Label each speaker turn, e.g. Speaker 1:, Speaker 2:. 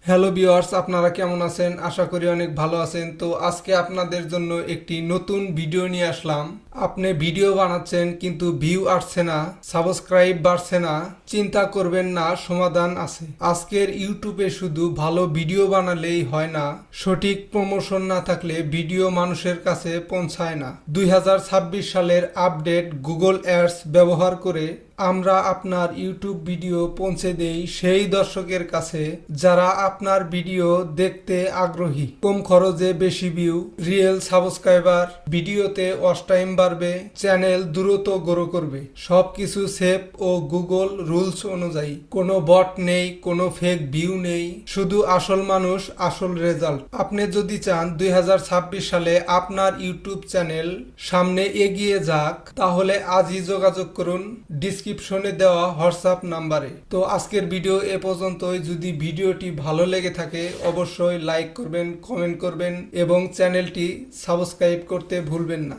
Speaker 1: Hello viewers, আপনারা কেমন আছেন? আশা করি অনেক ভালো আছেন। তো আজকে আপনাদের জন্য একটি নতুন ভিডিও নিয়ে আসলাম। আপনি ভিডিও বানাচ্ছেন কিন্তু ভিউ আসছে না, সাবস্ক্রাইব বাড়ছে না, চিন্তা করবেন না, সমাধান আছে। আজকের ইউটিউবে শুধু ভালো ভিডিও বানালেই হয় না, সঠিক প্রমোশন না থাকলে ভিডিও মানুষের কাছে পৌঁছায় না। 2026 সালের আপডেট গুগল অ্যাডস ব্যবহার করে আমরা আপনার ইউটিউব ভিডিও পৌঁছে দেই সেই দর্শকের কাছে যারা আপনার ভিডিও দেখতে আগ্রহী। কম খরচে বেশি ভিউ, রিয়েল সাবস্ক্রাইবার, ভিডিওতে ওয়াচ টাইম বাড়বে, চ্যানেল দ্রুত গ্রো করবে। সবকিছু সেফ ও গুগল রুলস অনুযায়ী। কোনো বট নেই, কোনো ফেক ভিউ নেই, শুধু আসল মানুষ, আসল রেজাল্ট। আপনি যদি চান 2026 সালে আপনার ইউটিউব চ্যানেল সামনে এগিয়ে যাক, তাহলে আজই যোগাযোগ করুন ডিসক্রিপশনে দেওয়া হোয়াটসঅ্যাপ নাম্বারে। তো আজকের ভিডিও এ পর্যন্তই। যদি ভিডিওটি ভালো লেগে থাকে অবশ্যই লাইক করবেন, কমেন্ট করবেন এবং চ্যানেলটি সাবস্ক্রাইব করতে ভুলবেন না।